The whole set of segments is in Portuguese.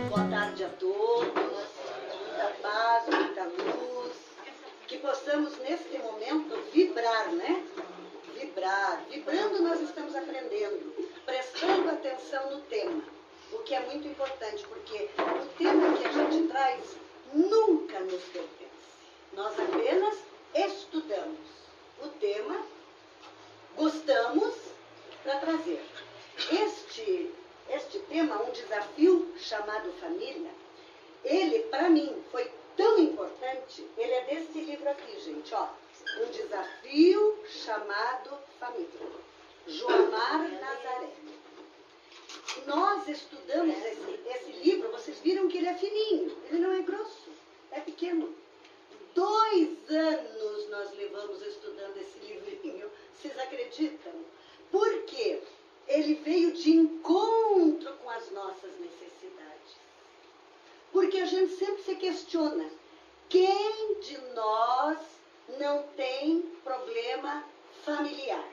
Boa tarde a todos, muita paz, muita luz, que possamos neste momento vibrar, né? Vibrar, vibrando nós estamos aprendendo, prestando atenção no tema, o que é muito importante, porque o tema que a gente traz nunca nos pertence. Nós apenas estudamos o tema, gostamos para trazer. Este tema, um desafio chamado família, ele, para mim, foi tão importante, ele é desse livro aqui, gente, ó. Um desafio chamado família. Joamar Nazaré. Nós estudamos esse livro, vocês viram que ele é fininho, ele não é grosso, é pequeno. 2 anos nós levamos estudando esse livrinho, vocês acreditam? Por quê? Ele veio de encontro com as nossas necessidades. Porque a gente sempre se questiona, quem de nós não tem problema familiar?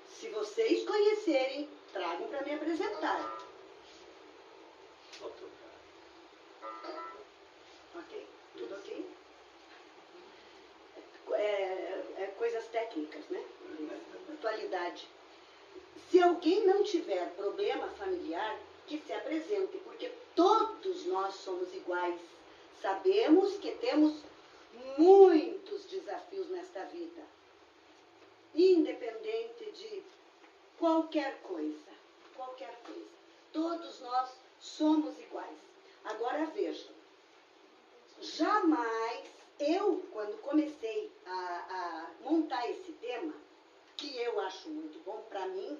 Se vocês conhecerem, tragam para me apresentar. Ok? Tudo ok? Coisas técnicas, né? Atualidade. Se alguém não tiver problema familiar, que se apresente, porque todos nós somos iguais. Sabemos que temos muitos desafios nesta vida, independente de qualquer coisa, todos nós somos iguais. Agora vejam, jamais eu, quando comecei a montar esse tema, que eu acho muito bom para mim,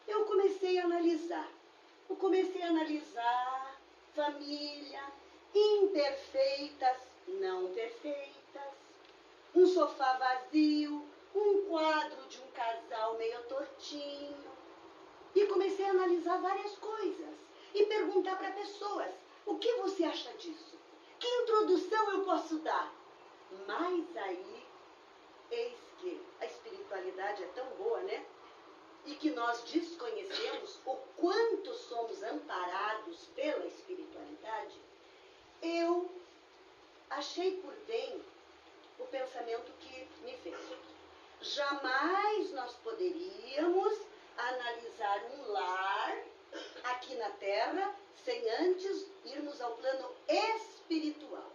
eu comecei a analisar família, imperfeitas, não perfeitas, um sofá vazio, um quadro de um casal meio tortinho. E comecei a analisar várias coisas e perguntar para pessoas, o que você acha disso? Que introdução eu posso dar? Mas aí, eis que a espiritualidade é tão boa, né? E que nós desconhecemos o quanto somos amparados pela espiritualidade, eu achei por bem o pensamento que me veio. Jamais nós poderíamos analisar um lar aqui na Terra sem antes irmos ao plano espiritual.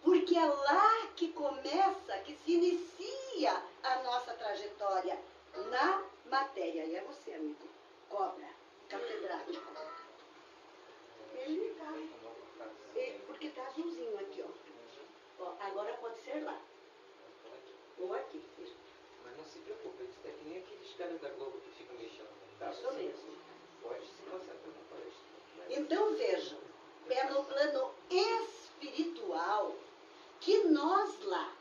Porque é lá que começa, que se inicia a nossa trajetória na matéria. E é você, amigo. Cobra, catedrático. Ele tá. Porque tá azulzinho aqui, ó. Agora pode ser lá. Ou aqui. Mas não se preocupe, isso é que nem aqueles caras da Globo que ficam mexendo. Tá? Isso mesmo. Pode se concentrar na palestra. Então vejam, é no plano espiritual que nós lá,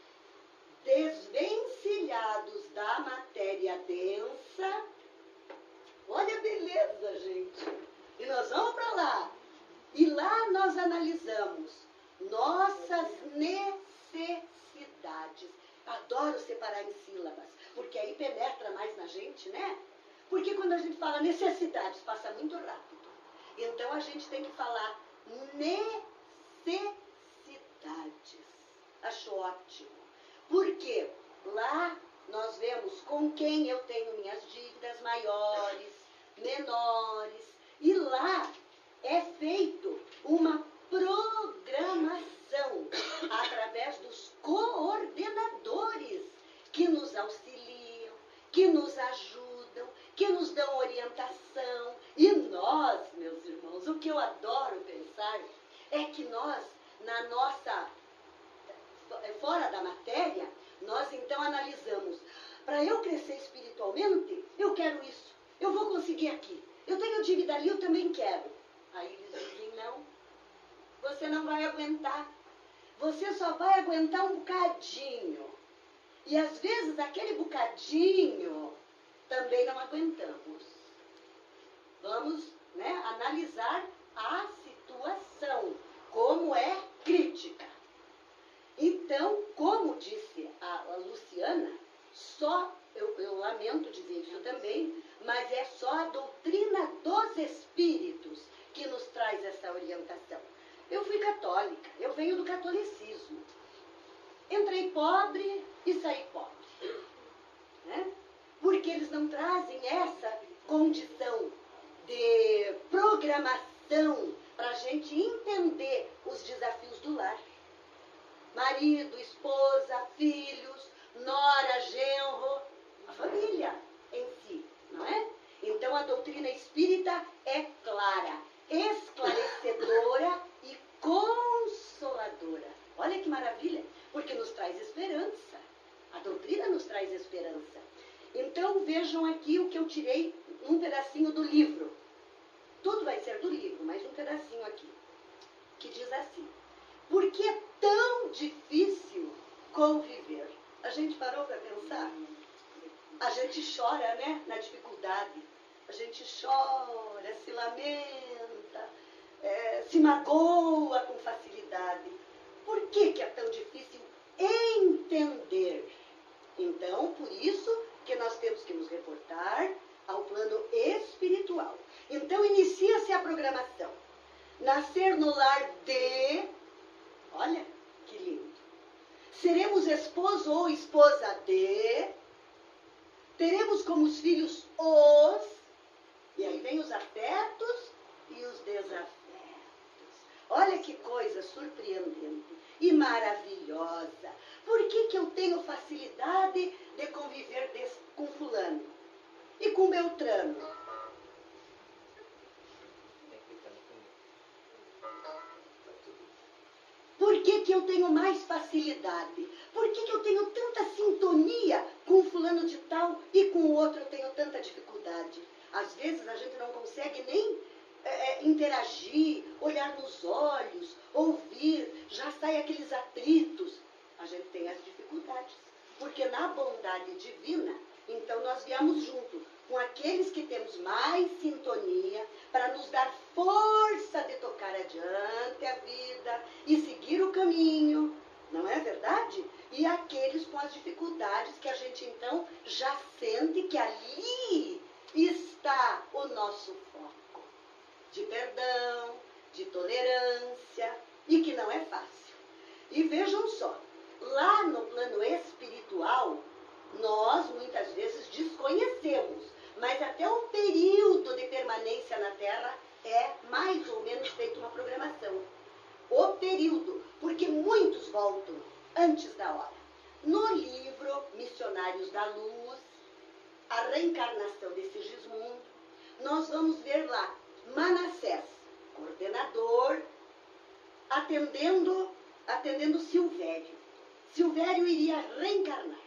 desvencilhados da matéria densa, olha a beleza, gente, e nós vamos para lá, e lá nós analisamos nossas necessidades. Adoro separar em sílabas, porque aí penetra mais na gente, né? Porque quando a gente fala necessidades, passa muito rápido. Então a gente tem que falar necessidades. Acho ótimo. Porque lá nós vemos com quem eu tenho minhas dívidas maiores, menores. E lá é feito uma programação através dos coordenadores que nos auxiliam, que nos ajudam, que nos dão orientação. E nós, meus irmãos, o que eu adoro pensar é que nós, na nossa, fora da matéria, nós então analisamos. Para eu crescer espiritualmente, eu quero isso. Eu vou conseguir aqui. Eu tenho dívida ali, eu também quero. Aí eles dizem, não, você não vai aguentar. Você só vai aguentar um bocadinho. E às vezes aquele bocadinho também não aguentamos. Vamos, né, analisar a situação, como é crítica. Então, como disse a Luciana, eu lamento dizer isso também, mas é só a doutrina dos espíritos que nos traz essa orientação. Eu fui católica, eu venho do catolicismo. Entrei pobre e saí pobre. Né? Porque eles não trazem essa condição de programação para a gente entender os desafios do lar. Marido, esposa, filhos, nora, genro, a família em si, não é? Então a doutrina espírita é clara, esclarecedora e consoladora. Olha que maravilha, porque nos traz esperança. A doutrina nos traz esperança. Então vejam aqui o que eu tirei, um pedacinho do livro. Tudo vai ser do livro, mas um pedacinho aqui, que diz assim: por que é tão difícil conviver? A gente parou para pensar? A gente chora, né, na dificuldade. A gente chora, se lamenta, se magoa com facilidade. Por que é tão difícil entender? Então, por isso que nós temos que nos reportar ao plano espiritual. Então, inicia-se a programação. Nascer no lar de... Olha, que lindo. Seremos esposo ou esposa de... Teremos como os filhos os... E aí vem os afetos e os desafetos. Olha que coisa surpreendente e maravilhosa. Por que eu tenho facilidade de conviver com fulano e com Beltrano? Por que eu tenho mais facilidade? Por que eu tenho tanta sintonia com fulano de tal e com o outro eu tenho tanta dificuldade? Às vezes a gente não consegue nem interagir, olhar nos olhos, ouvir, já sai aqueles atritos. A gente tem as dificuldades. Porque na bondade divina, então nós viemos junto com aqueles que temos mais sintonia para nos dar força de tocar adiante a vida e seguir o caminho, não é verdade? E aqueles com as dificuldades que a gente então já sente que ali está o nosso foco de perdão, de tolerância e que não é fácil. E vejam só, lá no plano espiritual, nós muitas vezes desconhecemos, mas até o período de permanência na Terra é mais ou menos feita uma programação. O período, porque muitos voltam antes da hora. No livro Missionários da Luz, a reencarnação de Sigismundo, nós vamos ver lá Manassés, coordenador, atendendo Silvério. Silvério iria reencarnar.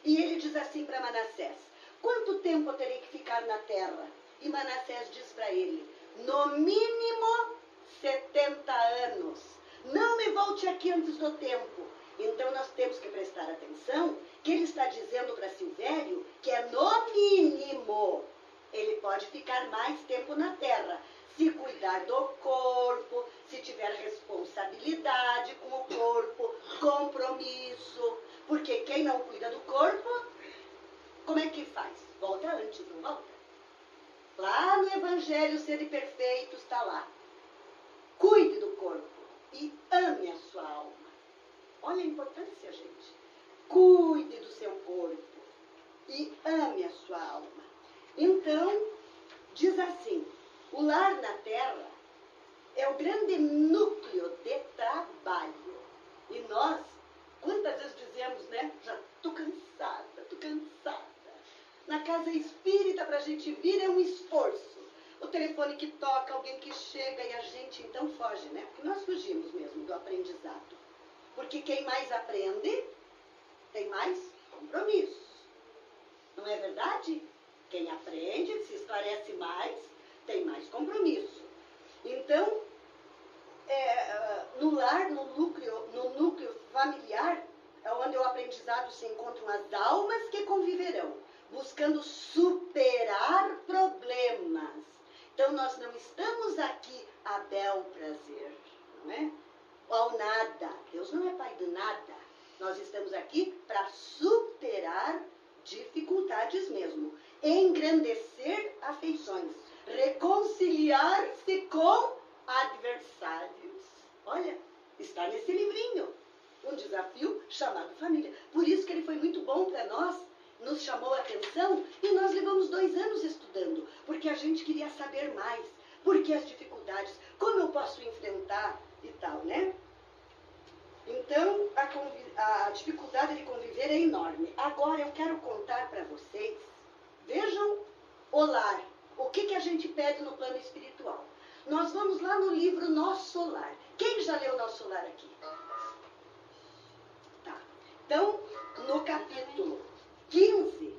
E ele diz assim para Manassés: quanto tempo eu terei que ficar na terra? E Manassés diz para ele: no mínimo 70 anos. Não me volte aqui antes do tempo. Então nós temos que prestar atenção que ele está dizendo para Silvério que é no mínimo. Ele pode ficar mais tempo na terra, se cuidar do corpo, se tiver responsabilidade com o corpo, compromisso. Porque quem não cuida do corpo, como é que faz? Volta antes, não volta? Lá no Evangelho Sede Perfeito está lá. Cuide do corpo e ame a sua alma. Olha a importância, gente. Cuide do seu corpo e ame a sua alma. Então, diz assim, o lar na terra é o grande núcleo de trabalho. E nós, quantas vezes dizemos, né? Já estou cansada, estou cansada. Na casa espírita, para a gente vir, é um esforço. O telefone que toca, alguém que chega e a gente então foge, né? Porque nós fugimos mesmo do aprendizado. Porque quem mais aprende, tem mais compromisso. Não é verdade? Quem aprende, se esclarece mais, tem mais compromisso. Então, no lar, no núcleo familiar, é onde o aprendizado se encontram as almas que conviverão, buscando superar problemas. Então, nós não estamos aqui a bel prazer, não é? ao nada. Deus não é pai do nada. Nós estamos aqui para superar dificuldades mesmo. Engrandecer afeições. Reconciliar-se com adversários. Olha, está nesse livrinho. Um desafio chamado família. Por isso que ele foi muito bom para nós. Nos chamou a atenção e nós levamos 2 anos estudando. Porque a gente queria saber mais. Por que as dificuldades? Como eu posso enfrentar e tal, né? Então, a dificuldade de conviver é enorme. Agora, eu quero contar para vocês, vejam o lar. O que a gente pede no plano espiritual? Nós vamos lá no livro Nosso Lar. Quem já leu Nosso Lar aqui? Tá. Então, no capítulo 15,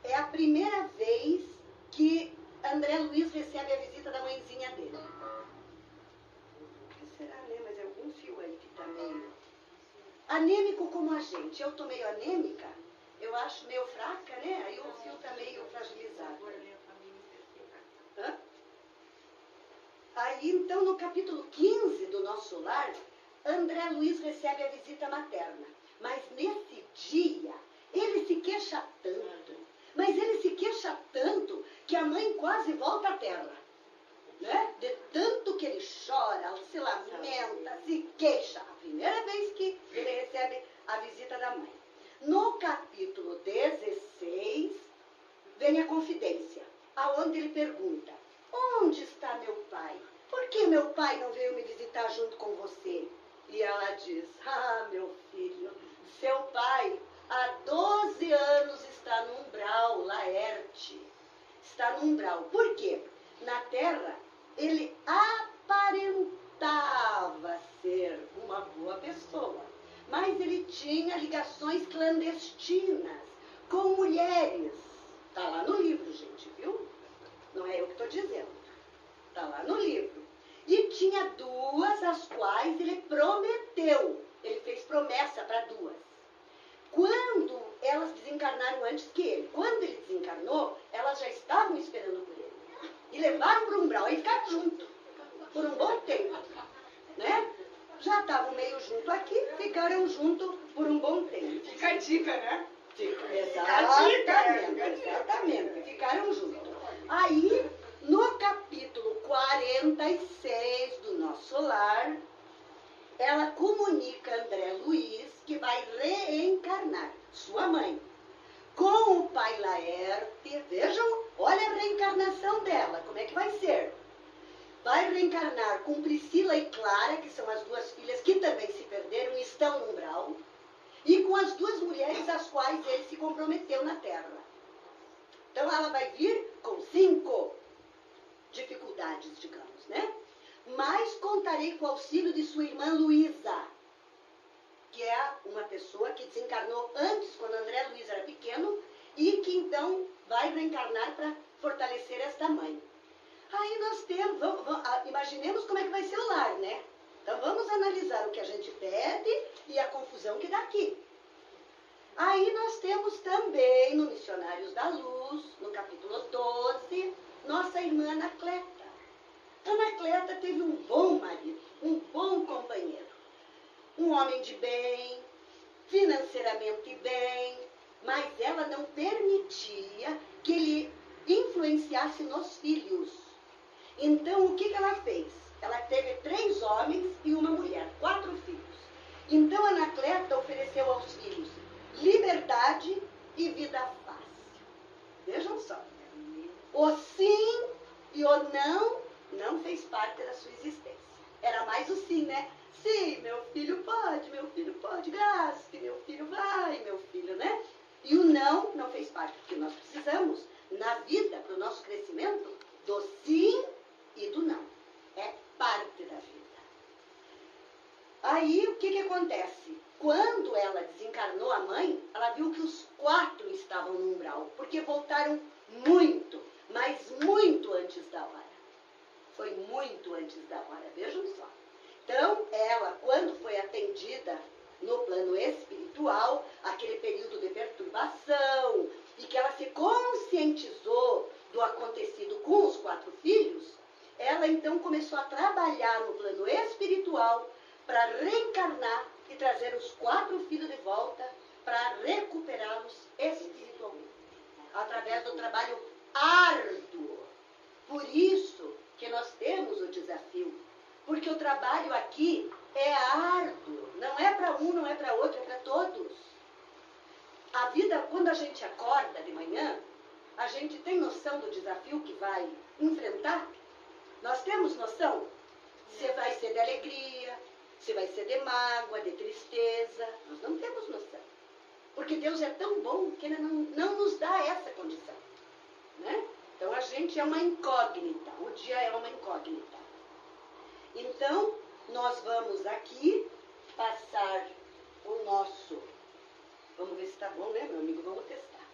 é a primeira vez que André Luiz recebe a visita da mãezinha dele. Será, né? Mas é algum fio aí que tá meio... Anêmico como a gente. Eu tô meio anêmica, eu acho meio fraca, né? Aí o fio tá meio fragilizado. Hã? Aí, então, no capítulo 15 do Nosso Lar, André Luiz recebe a visita materna. Mas nesse dia, ele se queixa tanto. Mas ele se queixa tanto que a mãe quase volta à terra. Né? De tanto que ele chora, se lamenta, se queixa. A primeira vez que ele recebe a visita da mãe. No capítulo 16, vem a confidência, aonde ele pergunta: onde está meu pai? Por que meu pai não veio me visitar junto com você? E ela diz: ah, meu filho, seu pai há 12 anos está no umbral, Laerte. Está no umbral. Por quê? Na terra, ele aparentava ser uma boa pessoa, mas ele tinha ligações clandestinas com mulheres. Está lá no livro, gente, viu? Não é eu que estou dizendo. Está lá no livro. E tinha 2 às quais ele prometeu. Ele fez promessa para 2. Quando elas desencarnaram antes que ele. Quando ele desencarnou, elas já estavam esperando por ele. E levaram para o umbral, aí ficaram juntos, por um bom tempo, né? Já estavam meio junto aqui, ficaram juntos por um bom tempo. Fica a dica, né? Exatamente, ficaram juntos. Aí, no capítulo 46 do Nosso Lar, ela comunica a André Luiz que vai reencarnar sua mãe com o pai Laerte. Vejam, olha a reencarnação dela, como é que vai ser? Vai reencarnar com Priscila e Clara, que são as 2 filhas que também se perderam e estão no umbral, e com as 2 mulheres às quais ele se comprometeu na terra. Então ela vai vir com 5 dificuldades, digamos, né? Mas contarei com o auxílio de sua irmã Luísa, que é uma pessoa que desencarnou antes, quando André Luiz era pequeno, e que então vai reencarnar para fortalecer esta mãe. Aí nós temos, imaginemos como é que vai ser o lar, né? Então vamos analisar o que a gente pede e a confusão que dá aqui. Aí nós temos também, no Missionários da Luz, no capítulo 12, nossa irmã Anacleta. Anacleta teve um bom marido, um bom companheiro. Um homem de bem, financeiramente bem, mas ela não permitia que ele influenciasse nos filhos. Então, o que ela fez? Ela teve 3 homens e uma mulher, 4 filhos. Então, Anacleta ofereceu aos filhos liberdade e vida fácil. Vejam só. O sim e o não fez parte da sua existência. Era mais o sim, né? Sim, meu filho pode, gaste, meu filho vai, meu filho, né? E o não fez parte, porque nós precisamos, na vida, para o nosso crescimento, do sim e do não. É parte da vida. Aí, o que acontece? Quando ela desencarnou a mãe, ela viu que os 4 estavam no umbral, porque voltaram muito, mas muito antes da hora. Foi muito antes da hora, vejam só. Então, ela, quando foi atendida no plano espiritual, aquele período de perturbação, e que ela se conscientizou do acontecido com os 4 filhos, ela então começou começou a trabalhar no plano espiritual para reencarnar e trazer os 4 filhos de volta para recuperá-los espiritualmente, através do trabalho árduo. Por isso que nós temos o desafio, porque o trabalho aqui é árduo, não é para um, não é para outro, é para todos. A vida, quando a gente acorda de manhã, a gente tem noção do desafio que vai enfrentar? Nós temos noção? Você vai ser de alegria, você vai ser de mágoa, de tristeza. Nós não temos noção. Porque Deus é tão bom que Ele não nos dá essa condição. Né? Então a gente é uma incógnita. O dia é uma incógnita. Então, nós vamos aqui passar o nosso... Vamos ver se está bom, né, meu amigo? Vamos testar.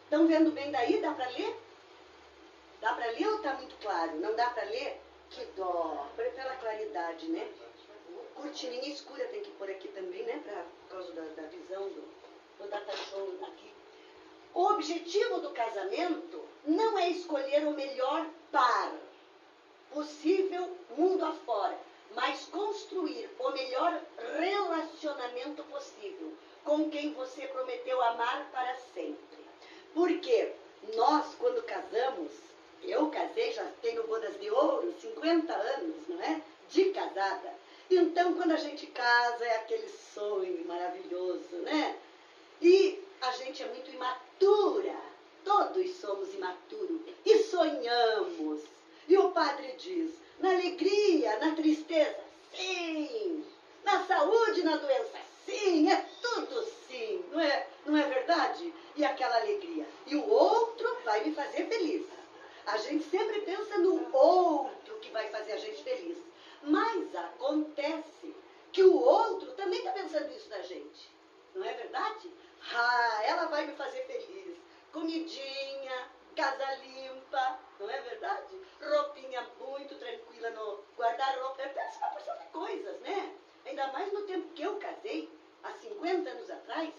Estão vendo bem daí? Dá para ler? Dá para ler ou está muito claro? Não dá para ler? Que dó. Pela claridade, né? Cortininha escura tem que pôr aqui também, né? Por causa da visão do data show aqui. O objetivo do casamento não é escolher o melhor par possível mundo afora, mas construir o melhor relacionamento possível com quem você prometeu amar para sempre. Porque nós, quando casamos, eu casei, já tenho bodas de ouro, 50 anos, não é? De casada. Então, quando a gente casa, é aquele sonho maravilhoso, né? E a gente é muito imatura, todos somos imaturos, e sonhamos. E o padre diz, na alegria, na tristeza, sim. Na saúde, na doença, sim. É tudo sim, não é verdade? E aquela alegria. E o outro vai me fazer feliz. A gente sempre pensa no outro que vai fazer a gente feliz. Mas acontece que o outro também está pensando isso da gente. Não é verdade? Ah, ela vai me fazer feliz. Comidinha, casa limpa, não é verdade? Roupinha muito tranquila no guarda-roupa. Pensa uma porção de coisas, né? Ainda mais no tempo que eu casei, há 50 anos atrás.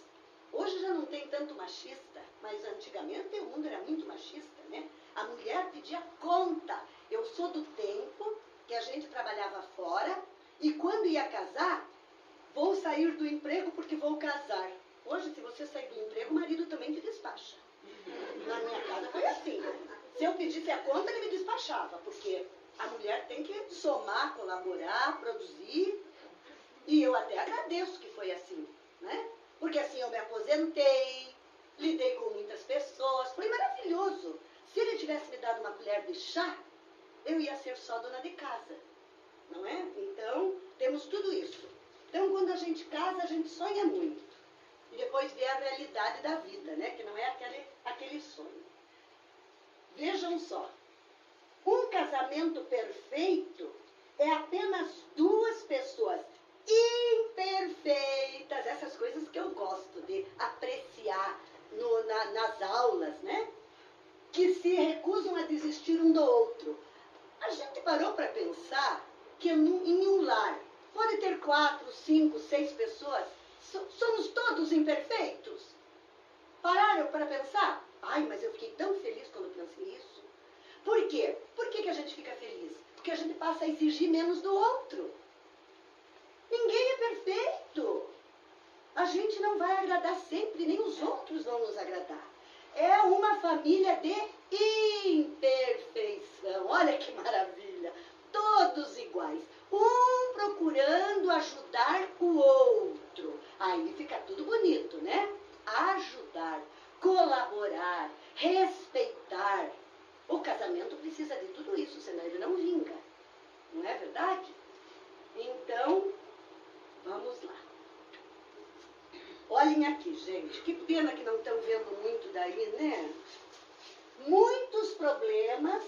Hoje já não tem tanto machista, mas antigamente o mundo era muito machista, né? A mulher pedia conta. Eu sou do tempo que a gente trabalhava fora e quando ia casar, vou sair do emprego porque vou casar. Hoje, se você sair do emprego, o marido também te despacha. Na minha casa foi assim. Se eu pedisse a conta, ele me despachava, porque a mulher tem que somar, colaborar, produzir. E eu até agradeço que foi assim, né? Porque assim eu me aposentei, lidei com muitas pessoas, foi maravilhoso. Se ele tivesse me dado uma colher de chá, eu ia ser só dona de casa, não é? Então, temos tudo isso. Então, quando a gente casa, a gente sonha muito. E depois vê a realidade da vida, né? Que não é aquele sonho. Vejam só. Um casamento perfeito é apenas 2 pessoas imperfeitas. Essas coisas que eu gosto de apreciar nas aulas, né? Que se recusam a desistir um do outro. A gente parou para pensar que em um lar pode ter 4, 5, 6 pessoas. Somos todos imperfeitos? Pararam para pensar? Ai, mas eu fiquei tão feliz quando pensei isso. Por quê? Por que a gente fica feliz? Porque a gente passa a exigir menos do outro. Ninguém é perfeito. A gente não vai agradar sempre, nem os outros vão nos agradar. É uma família de imperfeição. Olha que maravilha. Todos iguais. Um procurando ajudar o outro. Aí fica tudo bonito, né? Ajudar, colaborar, respeitar. O casamento precisa de tudo isso, senão ele não vinga. Não é verdade? Então, vamos lá. Olhem aqui, gente. Que pena que não estão vendo muito daí, né? Muitos problemas.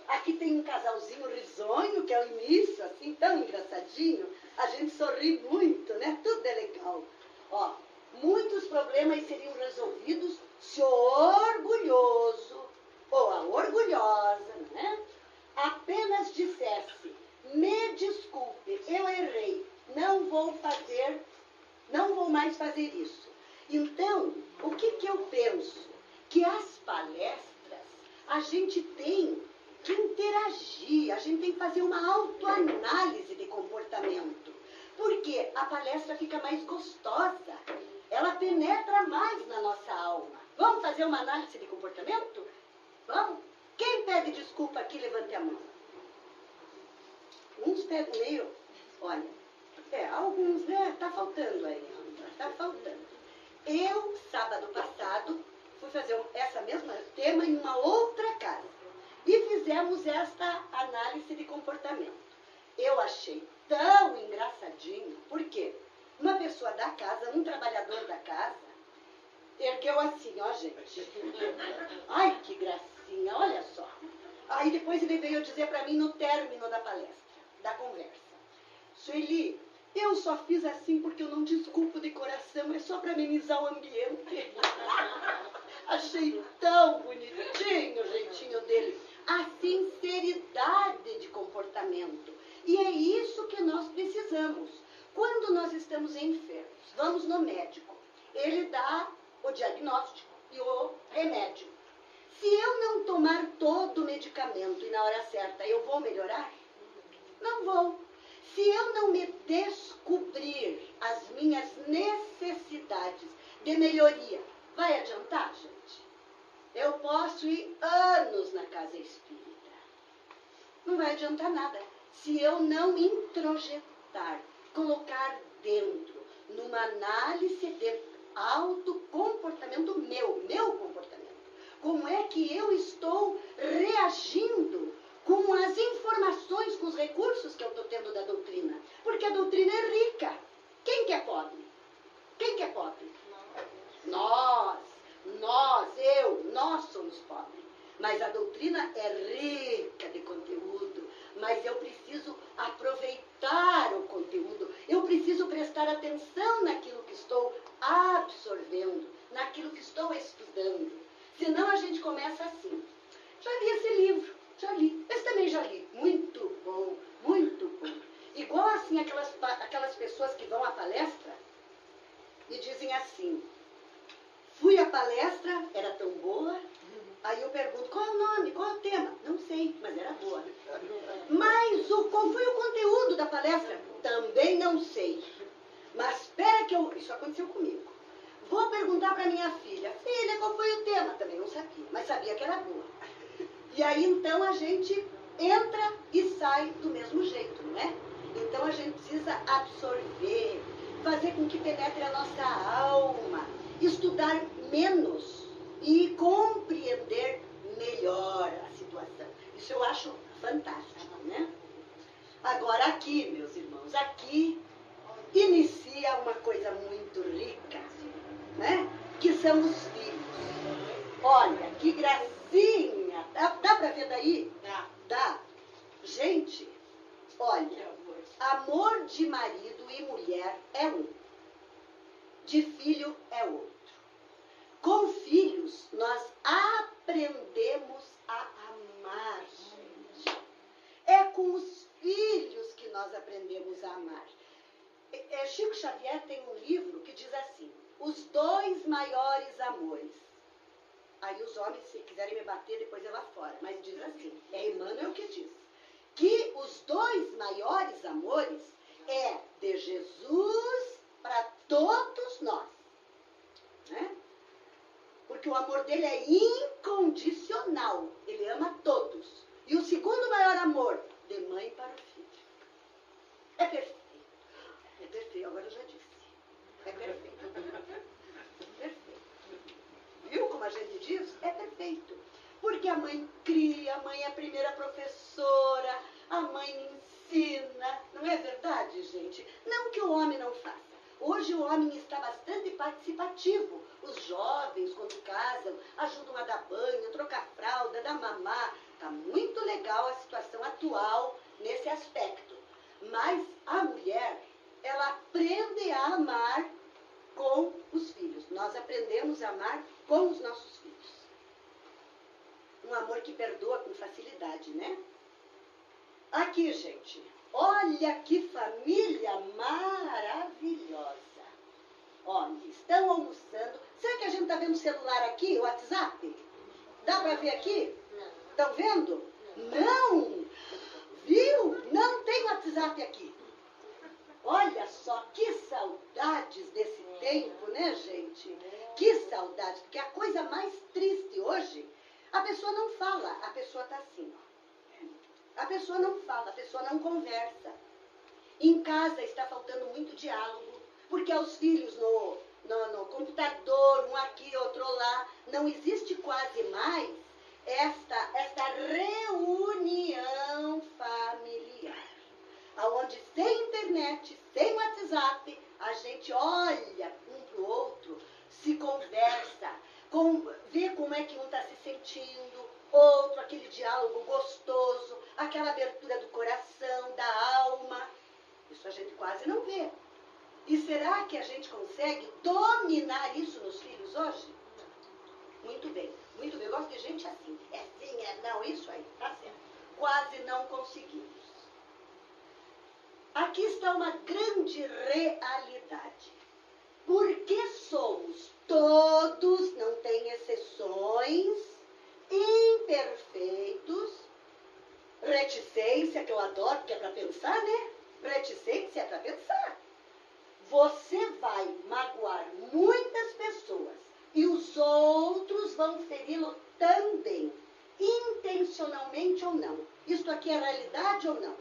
Aqui tem um casalzinho risonho, que é o início, assim, tão engraçadinho. A gente sorri muito, né? Tudo é legal. Ó, muitos problemas seriam resolvidos se o orgulhoso ou a orgulhosa, né? Apenas dissesse, me desculpe, eu errei, não vou mais fazer isso. Então, o que eu penso? Que as palestras A gente tem que interagir, a gente tem que fazer uma autoanálise de comportamento. Porque a palestra fica mais gostosa, ela penetra mais na nossa alma. Vamos fazer uma análise de comportamento? Vamos? Quem pede desculpa aqui, levante a mão. Uns pegam meio, olha, alguns, né? Tá faltando aí, tá faltando. Eu, sábado passado, fui fazer essa mesma tema em uma outra casa. E fizemos esta análise de comportamento. Eu achei tão engraçadinho, porque uma pessoa da casa, um trabalhador da casa, ergueu assim, ó gente. Ai, que gracinha, olha só. Aí depois ele veio dizer para mim no término da palestra, da conversa. Sueli, eu só fiz assim porque eu não desculpo de coração, é só para amenizar o ambiente. Achei tão bonitinho o jeitinho dele. A sinceridade de comportamento. E é isso que nós precisamos. Quando nós estamos enfermos, vamos no médico. Ele dá o diagnóstico e o remédio. Se eu não tomar todo o medicamento e na hora certa eu vou melhorar? Não vou. Se eu não me descobrir as minhas necessidades de melhoria, vai adiantar, gente? Eu posso ir anos na casa espírita. Não vai adiantar nada. Se eu não introjetar, colocar dentro, numa análise de autocomportamento meu comportamento. Como é que eu estou reagindo com as informações, com os recursos que eu estou tendo da doutrina? Porque a doutrina é rica. Quem que é pobre? Quem que é pobre? Nós somos pobres. Mas a doutrina é rica de conteúdo. Mas eu preciso aproveitar o conteúdo. Eu preciso prestar atenção naquilo que estou absorvendo, naquilo que estou estudando. Senão a gente começa assim. Já li esse livro, já li. Esse também já li. Muito bom, muito bom. Igual assim aquelas pessoas que vão à palestra e dizem assim, fui à palestra, era tão boa, aí eu pergunto, qual é o nome, qual é o tema? Não sei, mas era boa. Mas qual foi o conteúdo da palestra? Também não sei. Mas espera que isso aconteceu comigo. Vou perguntar para minha filha, qual foi o tema? Também não sabia, mas sabia que era boa. E aí então a gente entra e sai do mesmo jeito, não é? Então a gente precisa absorver, fazer com que penetre a nossa alma, estudar menos e compreender melhor a situação. Isso eu acho fantástico, né? Agora aqui, meus irmãos, aqui inicia uma coisa muito rica, né? Que são os filhos. Olha, que gracinha! Dá para ver daí? Dá. Gente, olha, amor de marido e mulher é um, de filho é outro. Com filhos, nós aprendemos a amar, gente. É com os filhos que nós aprendemos a amar. Chico Xavier tem um livro que diz assim, os dois maiores amores. Aí os homens, se quiserem me bater, depois é lá fora. Mas diz assim, é Emmanuel que diz, que os dois maiores amores é de Jesus para todos nós. Né? Porque o amor dele é incondicional. Ele ama todos. E o segundo maior amor, de mãe para o filho. É perfeito. É perfeito, agora eu já disse. É perfeito. Perfeito. Viu como a gente diz? É perfeito. Porque a mãe cria, a mãe é a primeira professora, a mãe ensina. Não é verdade, gente? Não que o homem não faça. Hoje o homem está bastante participativo. Os jovens, quando casam, ajudam a dar banho, trocar fralda, dar mamar. Está muito legal a situação atual nesse aspecto. Mas a mulher, ela aprende a amar com os filhos. Nós aprendemos a amar com os nossos filhos. Um amor que perdoa com facilidade, né? Aqui, gente. Olha que família maravilhosa. Olha, estão almoçando. Será que a gente está vendo o celular aqui, o WhatsApp? Dá para ver aqui? Estão vendo? Não! Viu? Não tem WhatsApp aqui. Olha só, que saudades desse tempo, né, gente? Que saudades, porque a coisa mais triste hoje, a pessoa não fala, a pessoa está assim, ó. A pessoa não fala, a pessoa não conversa. Em casa está faltando muito diálogo, porque aos filhos no computador, um aqui, outro lá, não existe quase mais esta reunião familiar, aonde sem internet, sem WhatsApp, a gente olha um para o outro, se conversa, vê como é que um está se sentindo, outro, aquele diálogo gostoso, aquela abertura do coração, da alma. Isso a gente quase não vê. E será que a gente consegue dominar isso nos filhos hoje? Muito bem, muito bem. Eu gosto de gente assim. É sim, é não, isso aí, tá certo. Quase não conseguimos. Aqui está uma grande realidade. Porque somos todos, não tem exceções, imperfeitos, reticência, que eu adoro, porque é para pensar, né? Reticência é para pensar. Você vai magoar muitas pessoas e os outros vão feri-lo também, intencionalmente ou não. Isto aqui é realidade ou não?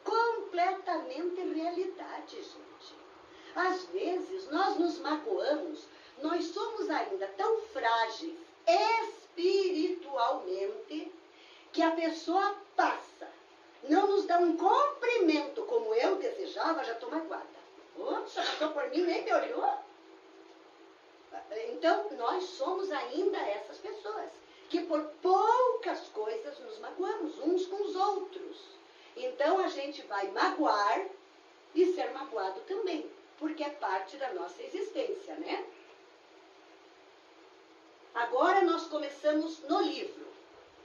Completamente realidade, gente. Às vezes nós nos magoamos, nós somos ainda tão frágeis espiritualmente que a pessoa passa, não nos dá um cumprimento como eu desejava, já estou magoada. Oxa, passou por mim, nem me olhou. Então, nós somos ainda essas pessoas, que por poucas coisas nos magoamos uns com os outros. Então, a gente vai magoar e ser magoado também, porque é parte da nossa existência, né? Agora nós começamos no livro.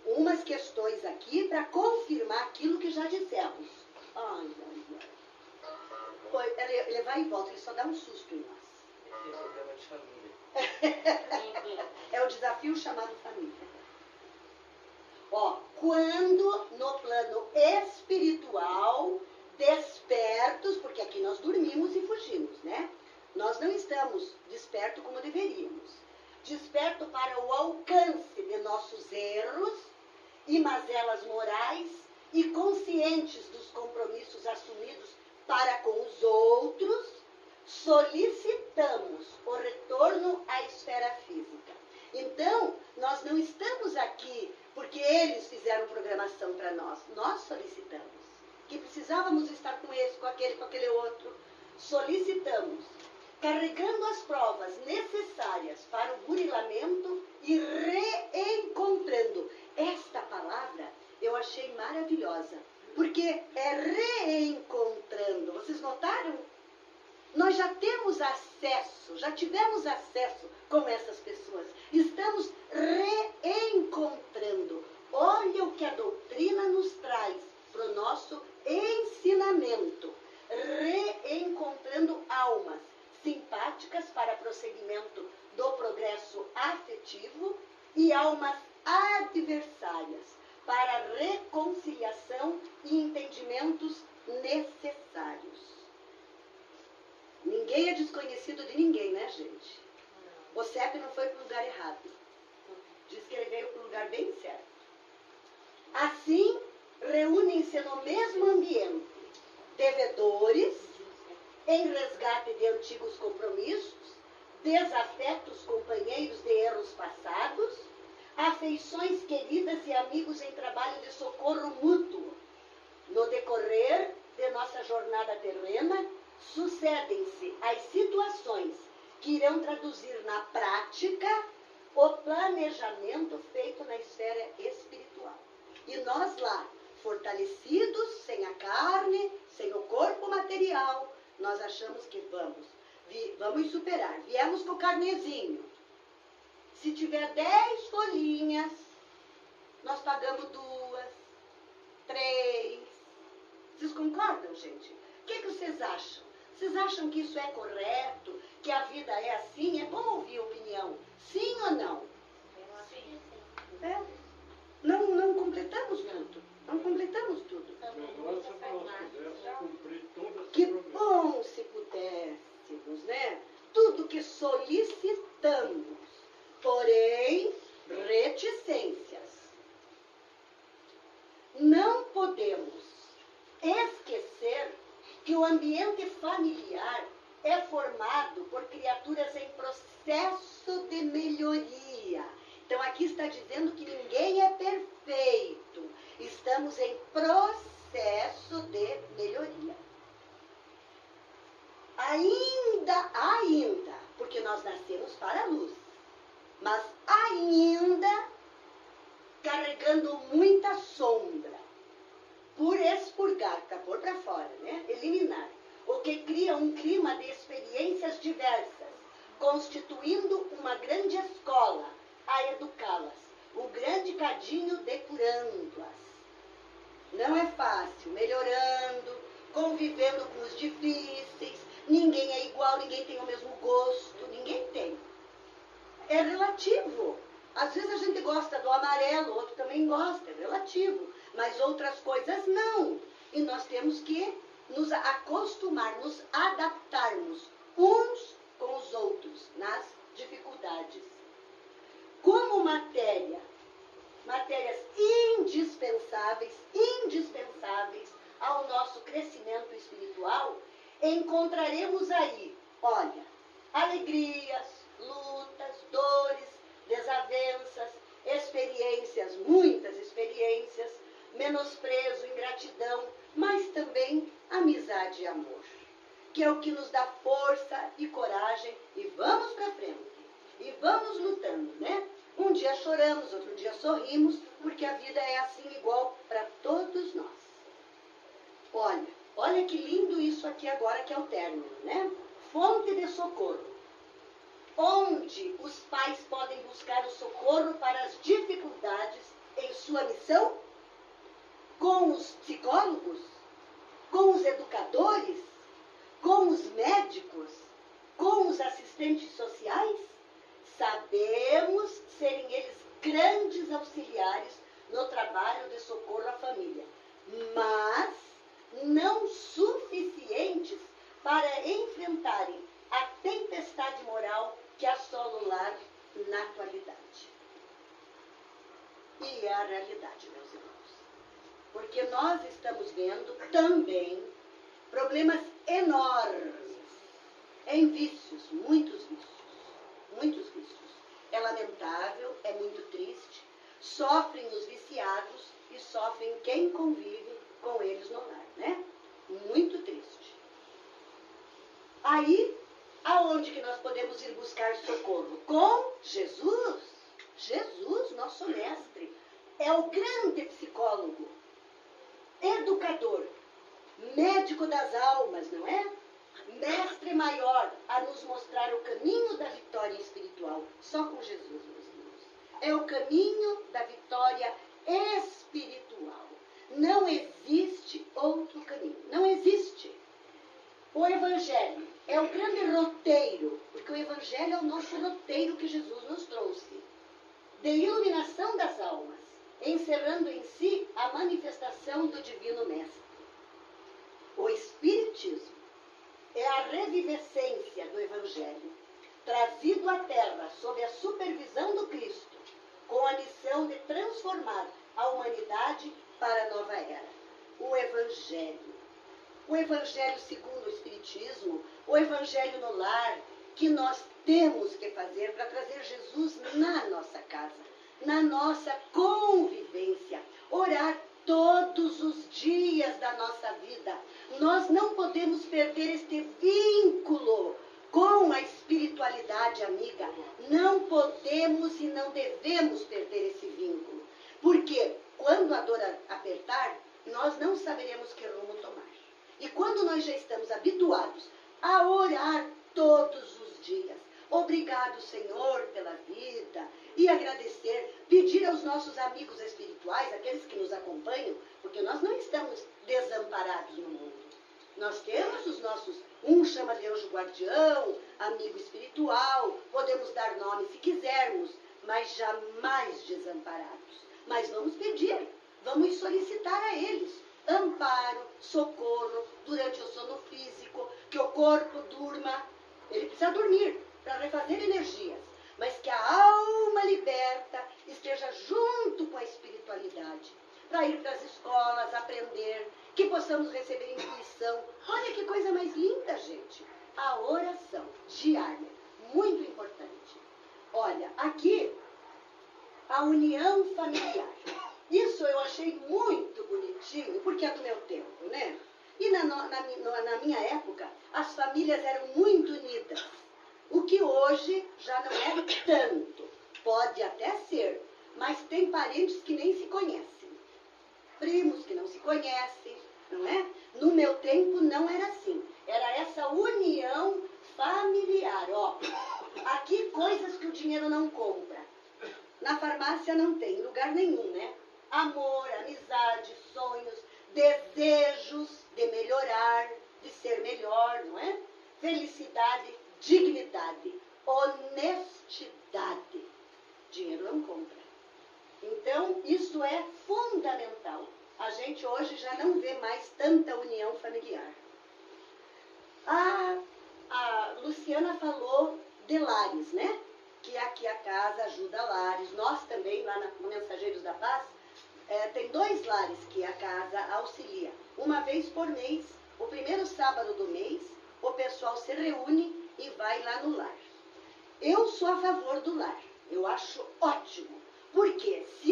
Umas questões aqui para confirmar aquilo que já dissemos. Ai, ai, ai. Ele vai e volta, ele só dá um susto em nós. Esse é o problema de família. É o desafio chamado família. Ó, quando no plano espiritual, despertos, porque aqui nós dormimos e fugimos, né? Nós não estamos despertos como deveríamos. Desperto para o alcance de nossos erros e mazelas morais e conscientes dos compromissos assumidos para com os outros, solicitamos o retorno à esfera física. Então, nós não estamos aqui porque eles fizeram programação para nós. Nós solicitamos. Que precisávamos estar com esse, com aquele outro. Solicitamos. Carregando as provas necessárias para o burilamento e reencontrando. Esta palavra eu achei maravilhosa. Porque é reencontrando. Vocês notaram? Nós já temos acesso, já tivemos acesso com essas pessoas. Estamos reencontrando. Olha o que a doutrina nos traz para o nosso ensinamento. Reencontrando almas simpáticas para prosseguimento do progresso afetivo e almas adversárias para reconciliação e entendimentos necessários. Ninguém é desconhecido de ninguém, né, gente? O CEP não foi para o lugar errado. Diz que ele veio para o lugar bem certo. Assim, reúnem-se no mesmo ambiente devedores, em resgate de antigos compromissos, desafetos companheiros de erros passados, afeições queridas e amigos em trabalho de socorro mútuo. No decorrer de nossa jornada terrena, sucedem-se as situações que irão traduzir na prática o planejamento feito na esfera espiritual. E nós lá, fortalecidos, sem a carne, sem o corpo material, nós achamos que vamos superar. Viemos com o carnezinho. Se tiver 10 folhinhas, nós pagamos 2, 3. Vocês concordam, gente? O que vocês acham? Vocês acham que isso é correto? Que a vida é assim? É bom ouvir opinião. Sim ou não? Sim. É. não completamos tudo. Não completamos tudo. Nossa, se nós pudéssemos cumprir todas as Que promessas. bom se pudéssemos, né? Tudo que solicitamos, porém, reticências. Não podemos esquecer que o ambiente familiar é formado por criaturas em processo de melhoria. Então, aqui está dizendo que ninguém é perfeito. Estamos em processo de melhoria. Ainda, porque nós nascemos para a luz, mas ainda carregando muita sombra, por expurgar, para pôr para fora, né? Eliminar, o que cria um clima de experiências diversas, constituindo uma grande escola a educá-las, o grande cadinho depurando-as. Não é fácil, melhorando, convivendo com os difíceis, ninguém é igual, ninguém tem o mesmo gosto, ninguém tem. É relativo. Às vezes a gente gosta do amarelo, outro também gosta, é relativo. Mas outras coisas não. E nós temos que nos acostumar, nos adaptarmos uns com os outros nas dificuldades. Como matérias indispensáveis ao nosso crescimento espiritual, encontraremos aí, olha, alegrias, lutas, dores, desavenças, experiências, muitas experiências, menosprezo, ingratidão, mas também amizade e amor, que é o que nos dá força e coragem, e vamos para frente, e vamos lutando, né? Um dia choramos, outro dia sorrimos, porque a vida é assim igual para todos nós. Olha que lindo isso aqui agora que é o término, né? Fonte de socorro. Onde os pais podem buscar o socorro para as dificuldades em sua missão? Com os psicólogos? Com os educadores? Com os médicos? Com os assistentes sociais? Sabemos serem eles grandes auxiliares no trabalho de socorro à família, mas não suficientes para enfrentarem a tempestade moral que assola o lar na atualidade. E é a realidade, meus irmãos. Porque nós estamos vendo também problemas enormes em vícios, muitos vícios. Muitos vícios. É lamentável, é muito triste. Sofrem os viciados e sofrem quem convive com eles no lar, né? Muito triste. Aí, aonde que nós podemos ir buscar socorro? Com Jesus. Jesus, nosso mestre, é o grande psicólogo, educador, médico das almas, não é? Mestre maior a nos mostrar o caminho da vitória espiritual. Só com Jesus, meus irmãos. É o caminho da vitória espiritual. Não existe outro caminho. Não existe. O Evangelho é o grande roteiro, porque o Evangelho é o nosso roteiro que Jesus nos trouxe, de iluminação das almas, encerrando em si a manifestação do Divino Mestre. O Espiritismo é a revivescência do Evangelho, trazido à Terra sob a supervisão do Cristo, com a missão de transformar a humanidade para a nova era. O Evangelho segundo o Espiritismo, o Evangelho no lar, que nós temos que fazer para trazer Jesus na nossa casa, na nossa convivência, orar todos os dias da nossa vida. Nós não podemos perder este vínculo com a espiritualidade, amiga. Não podemos e não devemos perder esse vínculo. Porque quando a dor apertar, nós não saberemos que rumo tomar. E quando nós já estamos habituados a orar todos os dias, obrigado, Senhor, pela vida, e agradecer, pedir aos nossos amigos espirituais, aqueles que nos acompanham, porque nós não estamos desamparados no mundo. Nós temos os nossos, um chama de anjo guardião, amigo espiritual, podemos dar nome se quisermos, mas jamais desamparados. mas vamos pedir, vamos solicitar a eles amparo, socorro durante o sono físico, que o corpo durma, ele precisa dormir para refazer energias, mas que a alma liberta esteja junto com a espiritualidade, para ir para as escolas, aprender, que possamos receber intuição. Olha que coisa mais linda, gente. A oração diária, muito importante. Olha, aqui, a união familiar. Isso eu achei muito bonitinho, porque é do meu tempo, né? E na minha época, as famílias eram muito unidas. O que hoje já não é tanto. Pode até ser, mas tem parentes que nem se conhecem. Primos que não se conhecem, não é? No meu tempo não era assim. Era essa união familiar, ó. Aqui coisas que o dinheiro não compra. Na farmácia não tem, em lugar nenhum, né? Amor, amizade, sonhos, desejos de melhorar, de ser melhor, não é? Felicidade, dignidade, honestidade. Dinheiro não compra. Então, isso é fundamental. A gente hoje já não vê mais tanta união familiar. A Luciana falou de lares, né? Que aqui a casa ajuda lares. Nós também, lá no Mensageiros da Paz, tem 2 lares que a casa auxilia. Uma vez por mês, o primeiro sábado do mês, o pessoal se reúne e vai lá no lar. Eu sou a favor do lar. Eu acho ótimo. Porque se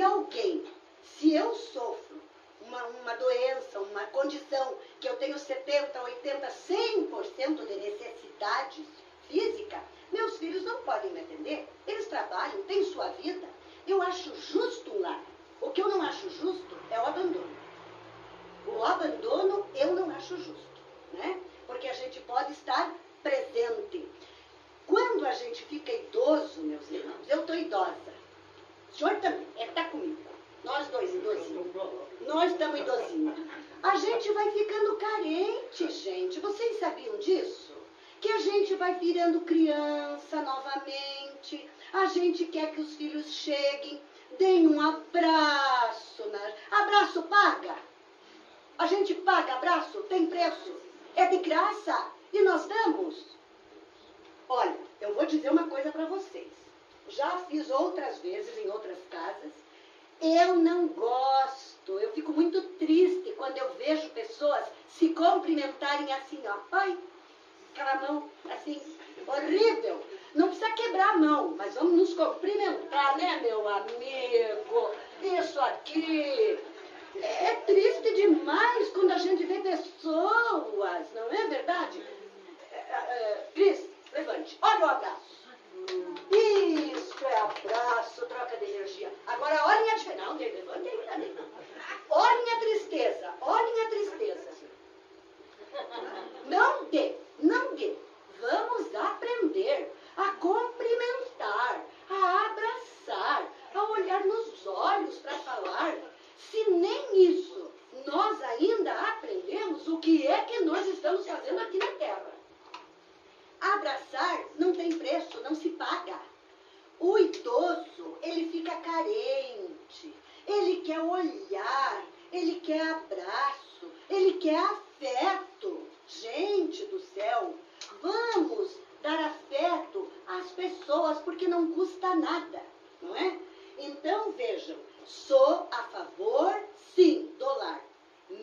eu sofro uma doença, uma condição que eu tenho 70, 80, 100% de necessidades físicas, meus filhos não podem me atender. Eles trabalham, têm sua vida. Eu acho justo um lar. O que eu não acho justo é o abandono. O abandono eu não acho justo, né? Porque a gente pode estar presente. Quando a gente fica idoso, meus irmãos, eu estou idosa. O senhor também, está comigo. Nós dois idosinhos. Nós estamos idosinhos. A gente vai ficando carente, gente. Vocês sabiam disso? Que a gente vai virando criança novamente. A gente quer que os filhos cheguem, deem um abraço. Abraço paga. A gente paga abraço, tem preço. É de graça. E nós damos. Olha, eu vou dizer uma coisa para vocês. Já fiz outras vezes em outras casas. Eu não gosto, eu fico muito triste quando eu vejo pessoas se cumprimentarem assim, ó. Ai, aquela mão assim, horrível. Não precisa quebrar a mão, mas vamos nos cumprimentar, né, meu amigo? Isso aqui é triste demais quando a gente vê pessoas, não é verdade? Cris, levante, olha o abraço. Isso é abraço, troca de energia. Agora olhem a diferença. Não, levante aí. Olhem a tristeza, olhem a tristeza. Não dê. Vamos aprender a cumprimentar, a abraçar, a olhar nos olhos para falar. Se nem isso nós ainda aprendemos, o que é que nós estamos fazendo aqui na Terra? Abraçar não tem preço, não se paga. O idoso, ele fica carente, ele quer olhar, ele quer abraço, ele quer afeto. Gente do céu, vamos dar afeto às pessoas, porque não custa nada, não é? Então, vejam, sou a favor, sim, do lar,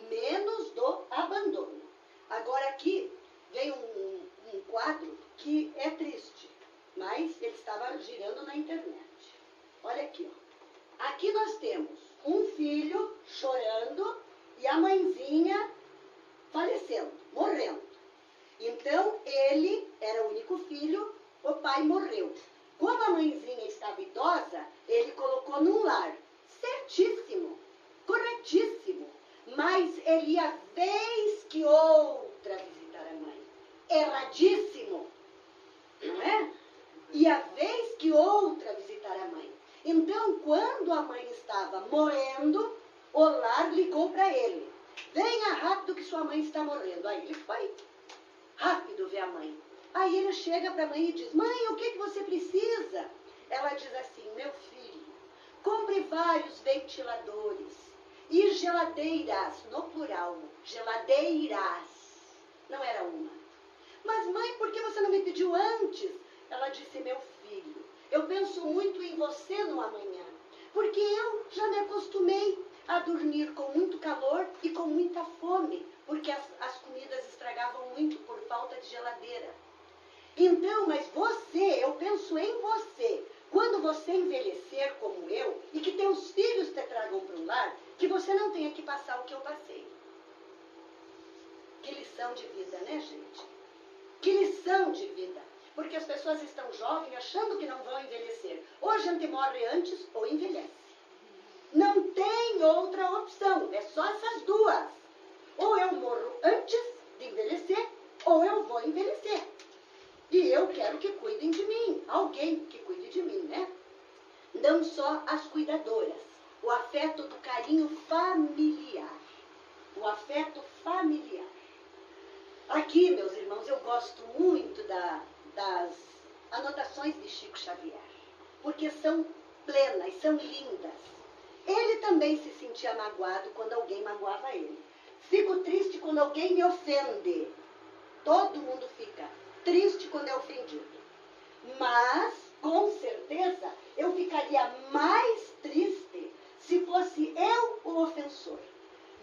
menos do abandono. Agora aqui vem um quadro que é triste, mas ele estava girando na internet. Olha aqui, ó. Aqui nós temos um filho chorando e a mãezinha falecendo, morrendo. Então, ele era o único filho, o pai morreu. Como a mãezinha estava idosa, ele colocou num lar. Certíssimo, corretíssimo. Mas ele ia vez que outra visitar a mãe. Erradíssimo, não é? E a vez que outra visitar a mãe. Então, quando a mãe estava morrendo, o lar ligou para ele. Venha rápido que sua mãe está morrendo. Aí ele foi rápido ver a mãe. Aí ele chega para a mãe e diz, mãe, o que você precisa? Ela diz assim, meu filho, compre vários ventiladores e geladeiras, no plural, geladeiras. Não era uma. Mas mãe, por que você não me pediu antes? Ela disse, meu filho, eu penso muito em você no amanhã, porque eu já me acostumei a dormir com muito calor e com muita fome, porque as comidas estragavam muito por falta de geladeira. Então, mas você, eu penso em você, quando você envelhecer como eu, e que teus filhos te tragam para um lar, que você não tenha que passar o que eu passei. Que lição de vida, né, gente? Que lição de vida. Porque as pessoas estão jovens achando que não vão envelhecer. Ou a gente morre antes ou envelhece. Não tem outra opção. É só essas duas. Ou eu morro antes de envelhecer, ou eu vou envelhecer. E eu quero que cuidem de mim. Alguém que cuide de mim, né? Não só as cuidadoras. O afeto do carinho familiar. O afeto familiar. Aqui, meus irmãos, eu gosto muito das anotações de Chico Xavier. Porque são plenas, são lindas. Ele também se sentia magoado quando alguém magoava ele. Fico triste quando alguém me ofende. Todo mundo fica triste quando é ofendido. Mas, com certeza, eu ficaria mais triste se fosse eu o ofensor.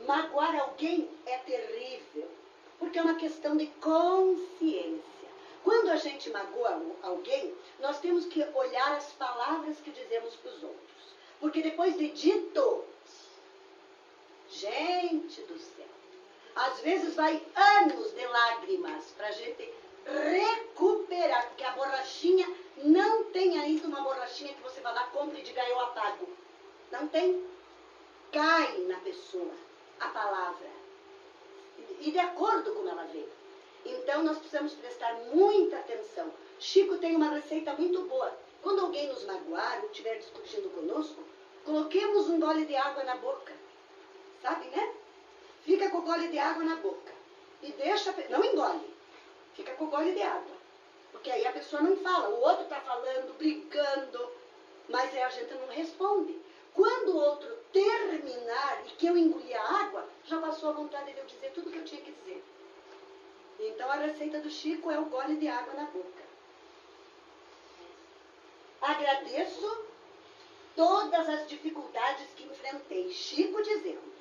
Magoar alguém é terrível, porque é uma questão de consciência. Quando a gente magoa alguém, nós temos que olhar as palavras que dizemos para os outros. Porque depois de dito, gente do céu, às vezes vai anos de lágrimas para a gente recuperar, porque a borrachinha, não tem ainda uma borrachinha que você vai lá, compra e diga eu apago. Não tem. Cai na pessoa a palavra. E de acordo com ela veio. Então nós precisamos prestar muita atenção. Chico tem uma receita muito boa. Quando alguém nos magoar ou estiver discutindo conosco, coloquemos um gole de água na boca. Sabe, né? Fica com o gole de água na boca. E deixa, não engole. Fica com o gole de água. Porque aí a pessoa não fala. O outro está falando, brigando. Mas aí a gente não responde. Quando o outro terminar e que eu engoli a água, já passou a vontade de eu dizer tudo o que eu tinha que dizer. Então a receita do Chico é o gole de água na boca. Agradeço todas as dificuldades que enfrentei. Chico dizendo,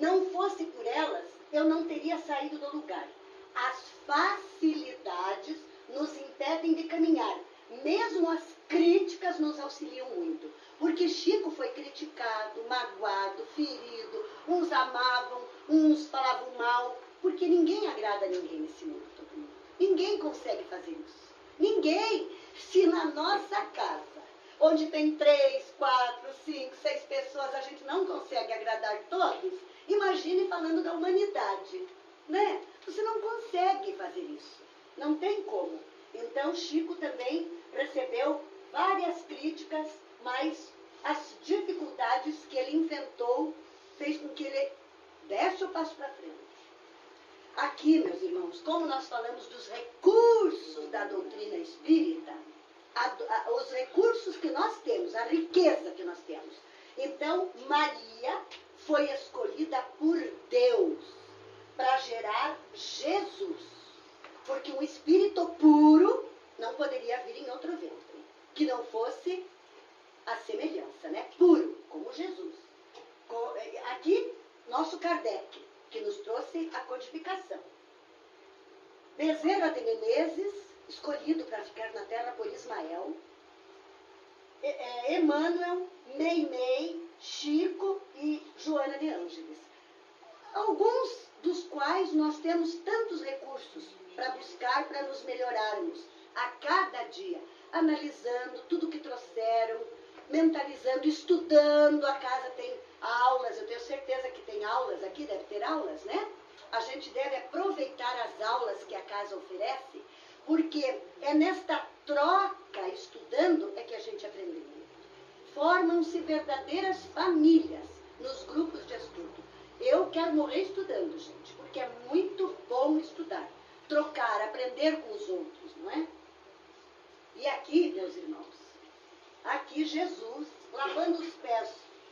não fosse por elas, eu não teria saído do lugar. As facilidades nos impedem de caminhar. Mesmo as críticas nos auxiliam muito. Porque Chico foi criticado, magoado, ferido. Uns amavam, uns falavam mal. Porque ninguém agrada a ninguém nesse mundo. Todo mundo. Ninguém consegue fazer isso. Ninguém. Se na nossa casa, onde tem 3, 4, 5, 6 pessoas, a gente não consegue agradar todos, imagine falando da humanidade, né? Você não consegue fazer isso. Não tem como. Então, Chico também recebeu várias críticas, mas as dificuldades que ele enfrentou fez com que ele desse o passo para frente. Aqui, meus irmãos, como nós falamos dos recursos da doutrina espírita, os recursos que nós temos, a riqueza que nós temos. Então, Maria foi escolhida por Deus para gerar Jesus. Porque um espírito puro não poderia vir em outro ventre, que não fosse a semelhança, né? Puro, como Jesus. Aqui, nosso Kardec, que nos trouxe a codificação. Bezerra de Menezes, escolhido para ficar na terra por Ismael. Emmanuel, Meimei, Chico e Joana de Ângeles. Alguns dos quais nós temos tantos recursos para buscar, para nos melhorarmos a cada dia, analisando tudo que trouxeram, mentalizando, estudando. A casa tem aulas, eu tenho certeza que tem aulas aqui, deve ter aulas, né? A gente deve aproveitar as aulas que a casa oferece, porque é nesta troca, estudando, é que a gente aprende muito. Formam-se verdadeiras famílias nos grupos de estudo. Eu quero morrer estudando, gente, porque é muito bom estudar, trocar, aprender com os outros, não é? E aqui, meus irmãos, aqui Jesus, lavando os pés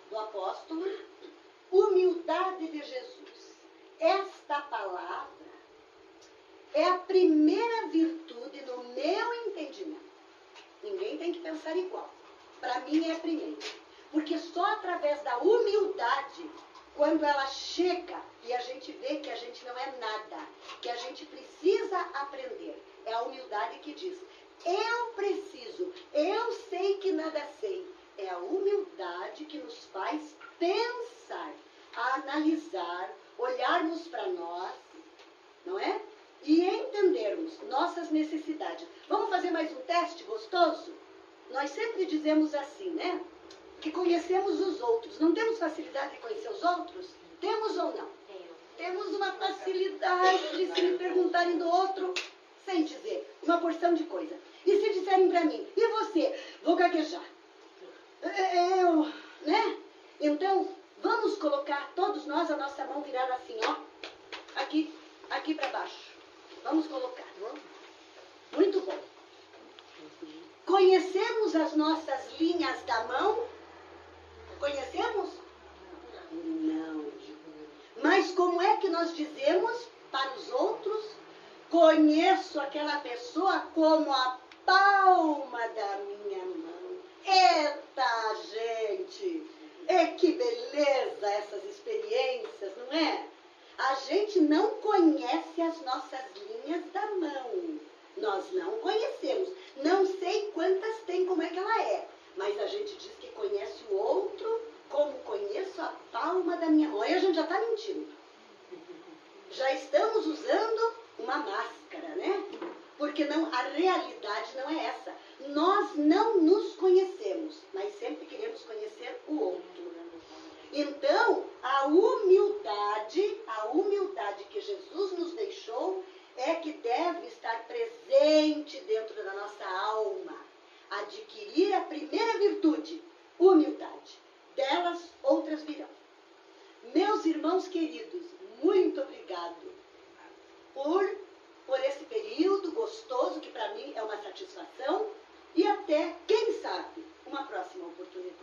do apóstolo, humildade de Jesus. Esta palavra é a primeira virtude no meu entendimento. Ninguém tem que pensar igual. Para mim é a primeira. Porque só através da humildade, quando ela chega e a gente vê que a gente não é nada, que a gente precisa aprender, é a humildade que diz: eu preciso, eu sei que nada sei. É a humildade que nos faz pensar, analisar, olharmos para nós, não é? E entendermos nossas necessidades. Vamos fazer mais um teste gostoso? Nós sempre dizemos assim, né? Que conhecemos os outros. Não temos facilidade de conhecer os outros? Temos ou não? Temos uma facilidade de se me perguntarem do outro sem dizer uma porção de coisa. E se disserem para mim, e você? Vou gaguejar. Eu, né? Então, vamos colocar todos nós a nossa mão virada assim, ó. Aqui para baixo. Vamos colocar. Muito bom. Conhecemos as nossas linhas da mão? Conhecemos? Não. Mas como é que nós dizemos para os outros? Conheço aquela pessoa como a palma da minha mão. Eita, gente! Que beleza essas experiências, não é? A gente não conhece as nossas linhas da mão. Nós não conhecemos. Não sei quantas tem, como é que ela é. Mas a gente diz que conhece o outro como conheço a palma da minha mão. Aí a gente já está mentindo. Já estamos usando uma máscara, né? Porque não, a realidade não é essa. Nós não nos conhecemos, mas sempre queremos conhecer o outro. Então, a humildade que Jesus nos deixou é que deve estar presente dentro da nossa alma. Adquirir a primeira virtude, humildade. Delas, outras virão. Meus irmãos queridos, muito obrigado por esse período gostoso, que para mim é uma satisfação, e até, quem sabe, uma próxima oportunidade.